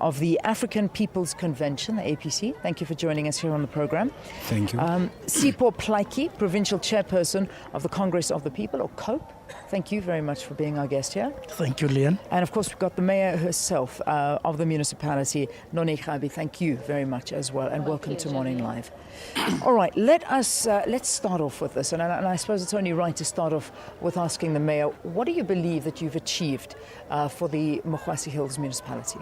of the African People's Convention, the APC. Thank you for joining us here on the program. Thank you. Sipho Plaatje, Provincial Chairperson of the Congress of the People, or COPE. Thank you very much for being our guest here. Thank you, Leon. And of course, we've got the mayor herself of the municipality, Noni Kgabi. Thank you very much as well, and welcome to Morning Live. All right, let's start off with this, and I suppose it's only right to start off with asking the mayor, what do you believe that you've achieved for the Mokwasi Hills municipality?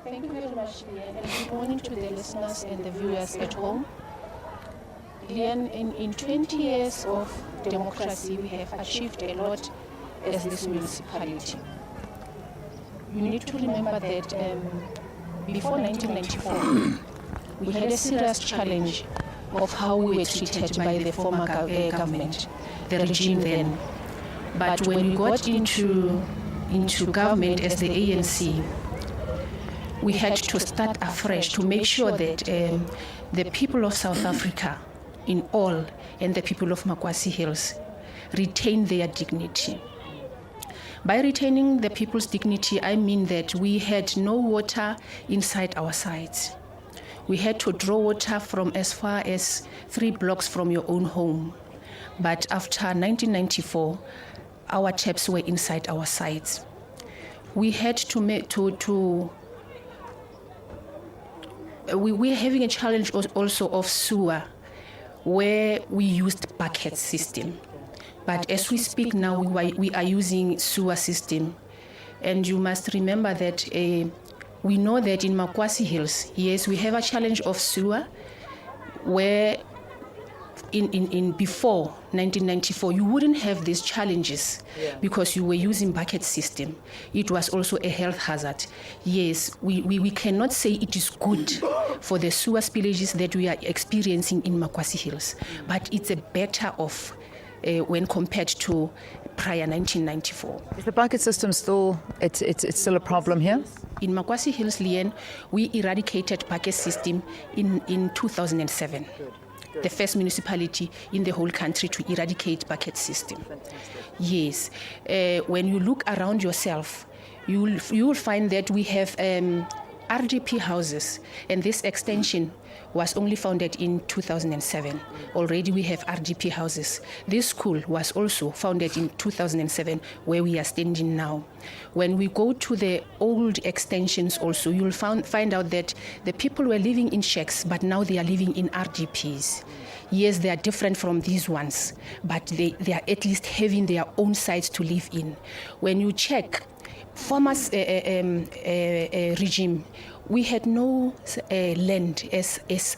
Thank you very much, Leon, and good morning to the listeners and the viewers at home. Leon, in 20 years of democracy, we have achieved a lot as this municipality. You need to remember that before 1994, we had a serious challenge of how we were treated by the former government, the regime then. But when we got into government as the ANC, we had to start afresh to make sure that the people of South Africa in all, and the people of Mokwasi Hills retain their dignity. By retaining the people's dignity, I mean that we had no water inside our sites. We had to draw water from as far as 3 blocks from your own home. But after 1994, our taps were inside our sites. We had to we're having a challenge also of sewer, where we used bucket system. But as we speak now, we are using sewer system. And you must remember that we know that in Mokwasi Hills, yes, we have a challenge of sewer, where in before 1994, you wouldn't have these challenges because you were using bucket system. It was also a health hazard. Yes, we cannot say it is good for the sewer spillages that we are experiencing in Mokwasi Hills, but it's a better off when compared to prior 1994. Is the bucket system still, it's still a problem here? In Mokwasi Hills, Leon, we eradicated bucket system in 2007. Good. The first municipality in the whole country to eradicate bucket system. Fantastic. Yes. When you look around yourself, you will find that we have RDP houses, and this extension was only founded in 2007. Already we have RDP houses. This school was also founded in 2007, where we are standing now. When we go to the old extensions also, you'll find out that the people were living in shacks, but now they are living in RDPs. Yes, they are different from these ones, but they are at least having their own sites to live in. When you check former regime, we had no land as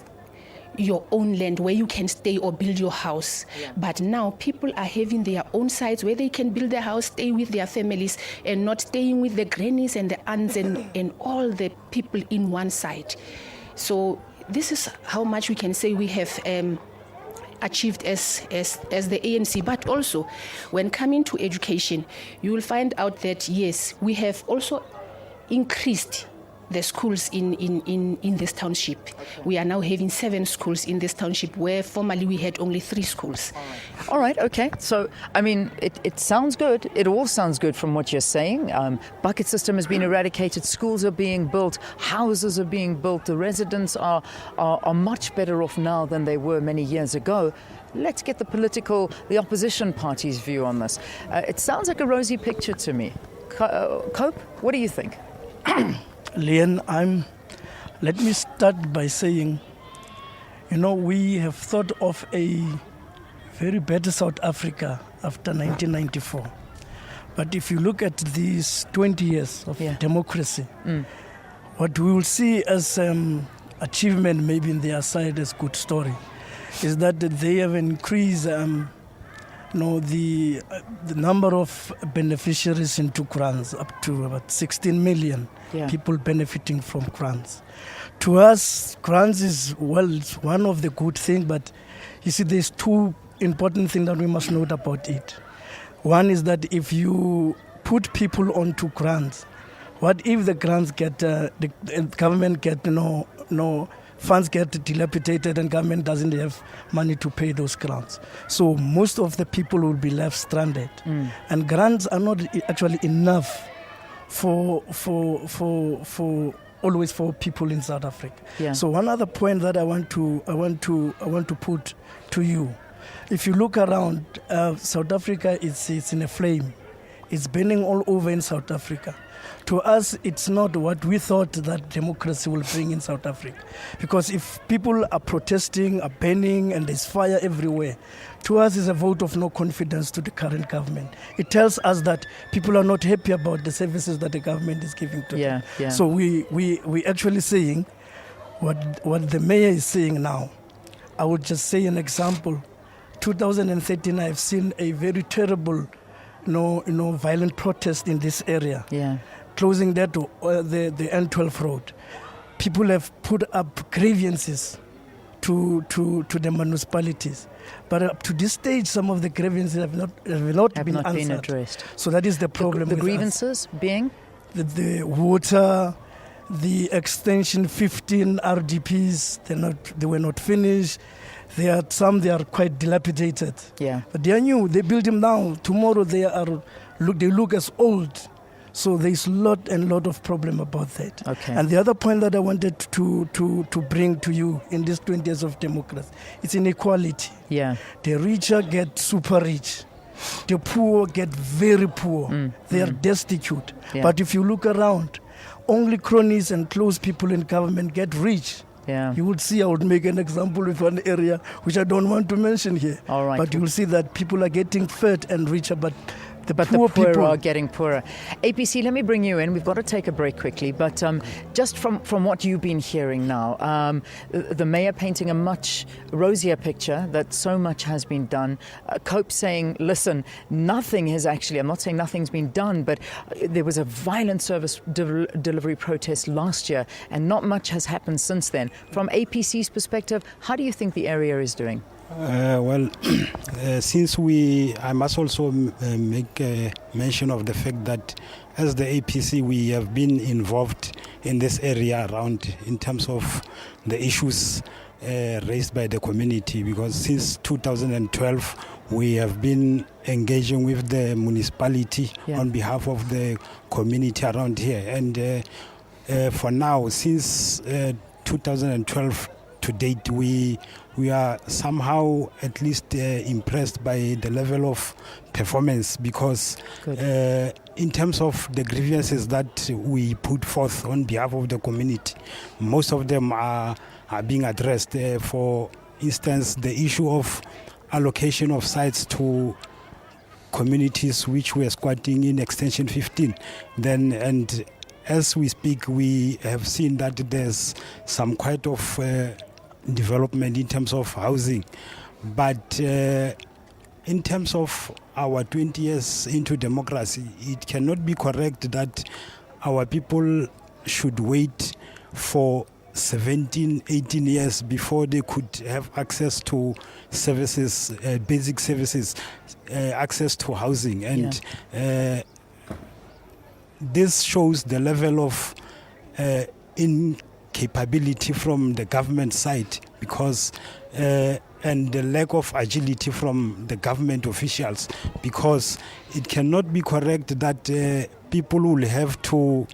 your own land where you can stay or build your house. Yeah. But now people are having their own sites where they can build their house, stay with their families, and not staying with the grannies and the aunts and all the people in one site. So this is how much we can say we have achieved as the ANC. But also, when coming to education, you will find out that, yes, we have also increased the schools in this township. Okay. We are now having 7 schools in this township, where formerly we had only 3 schools. All right, okay. So, I mean, it sounds good. It all sounds good from what you're saying. Bucket system has been eradicated, schools are being built, houses are being built, the residents are much better off now than they were many years ago. Let's get the opposition party's view on this. It sounds like a rosy picture to me. Cope, what do you think? Leon, let me start by saying, we have thought of a very better South Africa after 1994. But if you look at these 20 years of democracy, what we will see as achievement, maybe in their side as good story, is that they have increased the number of beneficiaries into grants up to about 16 million people benefiting from grants. To us, grants is, it's one of the good things, but you see, there's 2 important things that we must note about it. One is that if you put people onto grants, what if the grants get, the government get funds get dilapidated and government doesn't have money to pay those grants? So most of the people will be left stranded. And grants are not actually enough for always for people in South Africa. Yeah. So one other point that I want to put to you, if you look around, South Africa is in a flame. It's burning all over in South Africa. To us, it's not what we thought that democracy will bring in South Africa. Because if people are protesting, are burning, and there's fire everywhere, to us is a vote of no confidence to the current government. It tells us that people are not happy about the services that the government is giving to them. Yeah. So we actually saying what the mayor is saying now. I would just say an example. 2013, I've seen a very terrible violent protest in this area. Yeah. Closing that to the N12 road. People have put up grievances to the municipalities. But up to this stage, some of the grievances have not been answered. Been addressed. So that is the problem. The with grievances being? The water, the extension 15 RDPs, they were not finished. They are quite dilapidated. Yeah. But they are new. They build them now. Tomorrow they look as old. So there's a lot of problem about that. Okay. And the other point that I wanted to bring to you in these 20 years of democracy, it's inequality. Yeah. The richer get super rich. The poor get very poor. They are destitute. Yeah. But if you look around, only cronies and close people in government get rich. Yeah. You would see, I would make an example with one area which I don't want to mention here. All right. But you will see that people are getting fat and richer, but the the poor poor people are getting poorer. APC, let me bring you in. We've got to take a break quickly, but just from what you've been hearing now, the mayor painting a much rosier picture that so much has been done. Cope saying, listen, nothing has actually, I'm not saying nothing's been done, but there was a violent service delivery protest last year, and not much has happened since then. From APC's perspective, how do you think the area is doing? I must also make mention of the fact that as the APC, we have been involved in this area around in terms of the issues raised by the community, because since 2012, we have been engaging with the municipality on behalf of the community around here. And for now, since 2012 to date, we are somehow at least impressed by the level of performance, because in terms of the grievances that we put forth on behalf of the community, most of them are being addressed. For instance, the issue of allocation of sites to communities which were squatting in Extension 15. And as we speak, we have seen that there's some quite of development in terms of housing. But in terms of our 20 years into democracy, it cannot be correct that our people should wait for 17, 18 years before they could have access to services, basic services, access to housing. And this shows the level of incapability from the government side, because and the lack of agility from the government officials, because it cannot be correct that people will have to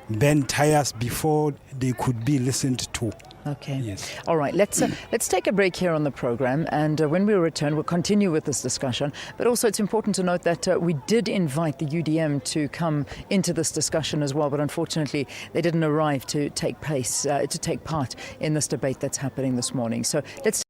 burn tires before they could be listened to. Okay. Yes. All right. Let's take a break here on the program, and when we return, we'll continue with this discussion. But also, it's important to note that we did invite the UDM to come into this discussion as well, but unfortunately, they didn't arrive to take part in this debate that's happening this morning. So let's